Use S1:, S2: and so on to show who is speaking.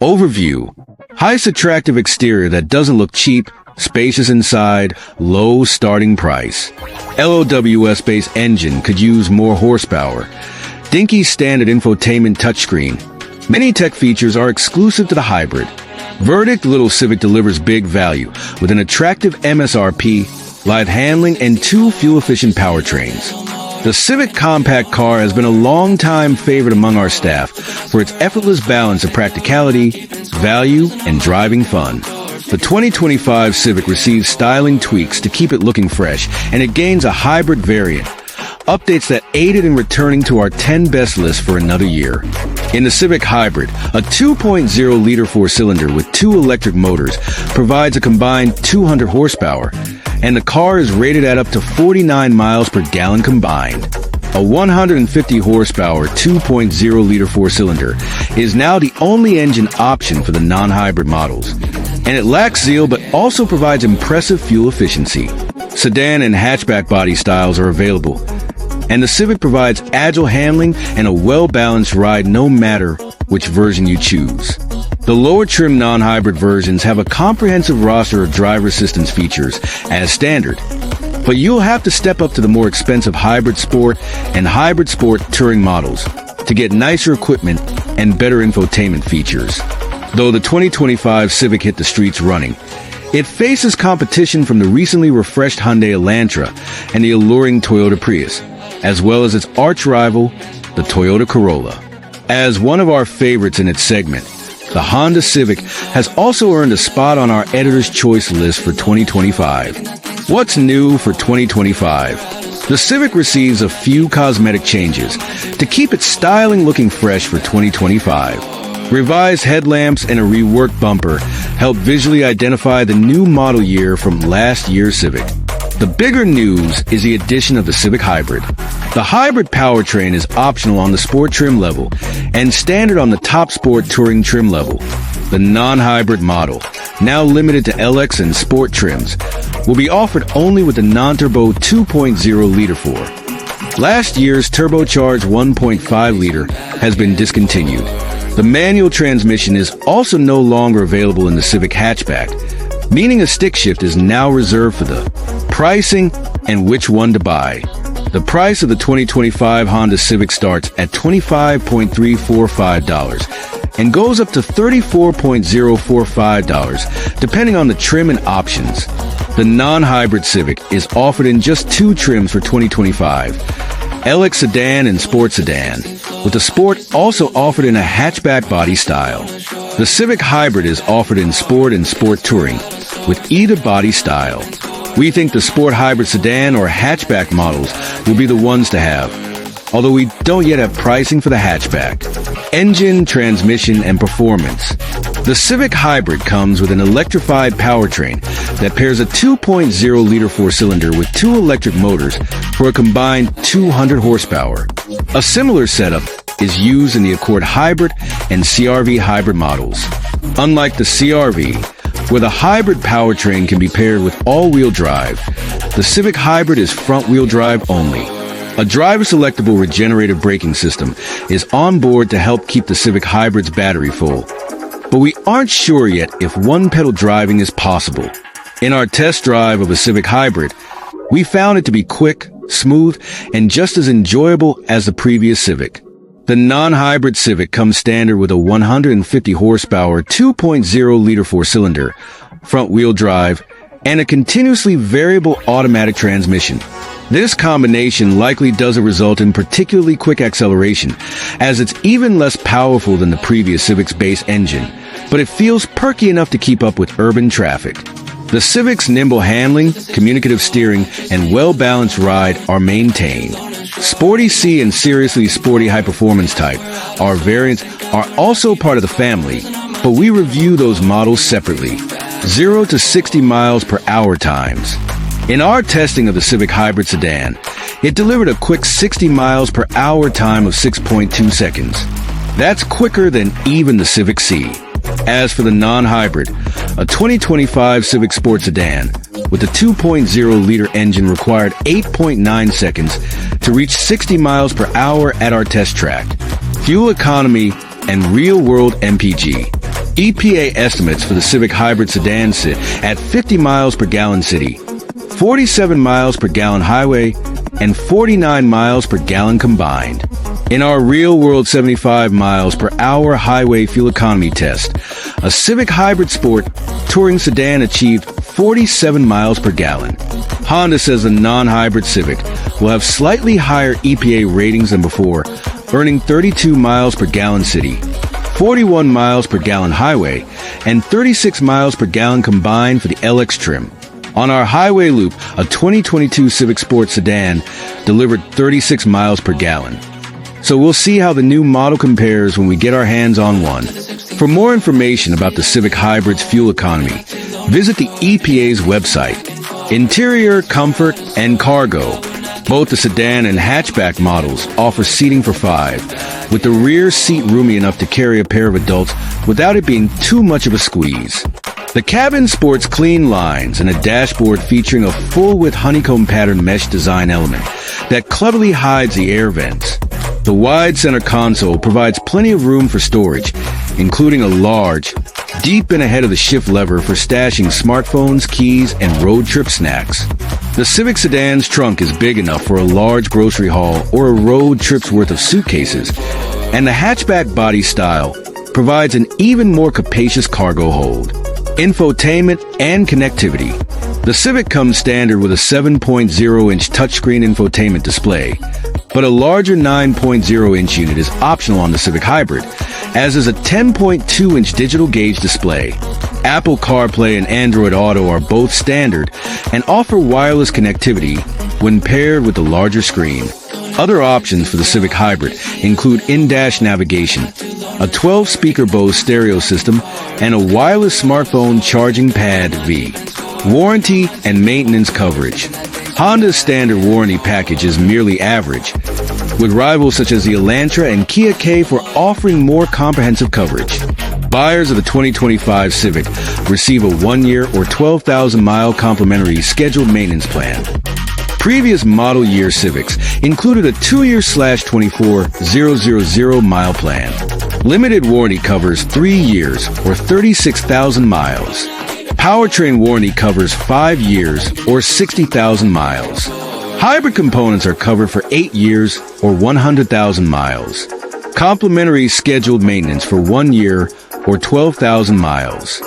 S1: Overview. Highest attractive exterior that doesn't look cheap, spacious inside, low starting price. LOWS-based engine could use more horsepower. Dinky standard infotainment touchscreen. Many tech features are exclusive to the hybrid. Verdict: Little Civic delivers big value with an attractive MSRP, light handling, and 2 fuel-efficient powertrains. The Civic compact car has been a long-time favorite among our staff for its effortless balance of practicality, value, and driving fun. The 2025 Civic receives styling tweaks to keep it looking fresh, and it gains a hybrid variant. Updates that aided in returning to our 10 best list for another year. In the Civic Hybrid, a 2.0-liter 4-cylinder with 2 electric motors provides a combined 200 horsepower, and the car is rated at up to 49 miles per gallon combined. A 150 horsepower 2.0-liter 4-cylinder is now the only engine option for the non-hybrid models, and it lacks zeal but also provides impressive fuel efficiency. Sedan and hatchback body styles are available, and the Civic provides agile handling and a well-balanced ride no matter which version you choose. The lower trim non-hybrid versions have a comprehensive roster of driver assistance features as standard, but you'll have to step up to the more expensive Hybrid Sport and Hybrid Sport Touring models to get nicer equipment and better infotainment features. Though the 2025 Civic hit the streets running, it faces competition from the recently refreshed Hyundai Elantra and the alluring Toyota Prius, as well as its arch-rival, the Toyota Corolla. As one of our favorites in its segment, the Honda Civic has also earned a spot on our Editor's Choice list for 2025. What's new for 2025? The Civic receives a few cosmetic changes to keep its styling looking fresh for 2025. Revised headlamps and a reworked bumper help visually identify the new model year from last year's Civic. The bigger news is the addition of the Civic Hybrid. The hybrid powertrain is optional on the Sport trim level and standard on the Top Sport Touring trim level. The non-hybrid model, now limited to LX and Sport trims, will be offered only with the non-turbo 2.0-liter 4. Last year's turbocharged 1.5-liter has been discontinued. The manual transmission is also no longer available in the Civic hatchback, meaning a stick shift is now reserved for the pricing and which one to buy. The price of the 2025 Honda Civic starts at $25,345 and goes up to $34,045 depending on the trim and options. The non-hybrid Civic is offered in just 2 trims for 2025, LX Sedan and Sport Sedan, with the Sport also offered in a hatchback body style. The Civic Hybrid is offered in Sport and Sport Touring, with either body style. We think the Sport Hybrid Sedan or hatchback models will be the ones to have, although we don't yet have pricing for the hatchback. Engine, transmission, and performance. The Civic Hybrid comes with an electrified powertrain that pairs a 2.0-liter 4-cylinder with 2 electric motors for a combined 200 horsepower. A similar setup is used in the Accord Hybrid and CR-V Hybrid models. Unlike the CR-V, where the hybrid powertrain can be paired with all-wheel drive, the Civic Hybrid is front-wheel drive only. A driver-selectable regenerative braking system is on board to help keep the Civic Hybrid's battery full. But we aren't sure yet if one-pedal driving is possible. In our test drive of a Civic Hybrid, we found it to be quick, smooth, and just as enjoyable as the previous Civic. The non-hybrid Civic comes standard with a 150 horsepower 2.0-liter 4-cylinder, front-wheel drive, and a continuously variable automatic transmission. This combination likely doesn't result in particularly quick acceleration, as it's even less powerful than the previous Civic's base engine, but it feels perky enough to keep up with urban traffic. The Civic's nimble handling, communicative steering, and well-balanced ride are maintained. Sporty C and Seriously Sporty High Performance Type, our variants, are also part of the family, but we review those models separately. 0 to 60 miles per hour times. In our testing of the Civic Hybrid Sedan, it delivered a quick 60 miles per hour time of 6.2 seconds. That's quicker than even the Civic C. As for the non-hybrid, a 2025 Civic Sport Sedan with a 2.0-liter engine required 8.9 seconds to reach 60 miles per hour at our test track. Fuel economy and real-world MPG. EPA estimates for the Civic Hybrid sedan sit at 50 miles per gallon city, 47 miles per gallon highway, and 49 miles per gallon combined. In our real-world 75 miles per hour highway fuel economy test, a Civic Hybrid Sport touring sedan achieved 47 miles per gallon. Honda says the non-hybrid Civic will have slightly higher EPA ratings than before, earning 32 miles per gallon city, 41 miles per gallon highway, and 36 miles per gallon combined for the LX trim. On our highway loop, a 2022 Civic Sport sedan delivered 36 miles per gallon. So we'll see how the new model compares when we get our hands on one. For more information about the Civic Hybrid's fuel economy, visit the EPA's website. Interior, comfort, and cargo. Both the sedan and hatchback models offer seating for 5, with the rear seat roomy enough to carry a pair of adults without it being too much of a squeeze. The cabin sports clean lines and a dashboard featuring a full-width honeycomb pattern mesh design element that cleverly hides the air vents. The wide center console provides plenty of room for storage, including a large, deep and ahead of the shift lever for stashing smartphones, keys, and road trip snacks. The Civic sedan's trunk is big enough for a large grocery haul or a road trip's worth of suitcases, and the hatchback body style provides an even more capacious cargo hold. Infotainment and connectivity. The Civic comes standard with a 7.0-inch touchscreen infotainment display, but a larger 9.0-inch unit is optional on the Civic Hybrid, as is a 10.2-inch digital gauge display. Apple CarPlay and Android Auto are both standard and offer wireless connectivity when paired with the larger screen. Other options for the Civic Hybrid include in-dash navigation, a 12-speaker Bose stereo system, and a wireless smartphone charging pad V. Warranty and maintenance coverage. Honda's standard warranty package is merely average, with rivals such as the Elantra and Kia K4 offering more comprehensive coverage. Buyers of the 2025 Civic receive a 1-year or 12,000-mile complimentary scheduled maintenance plan. Previous model year Civics included a 2-year/24,000 plan. Limited warranty covers 3 years or 36,000 miles. Powertrain warranty covers 5 years or 60,000 miles. Hybrid components are covered for 8 years or 100,000 miles. Complimentary scheduled maintenance for 1 year or 12,000 miles.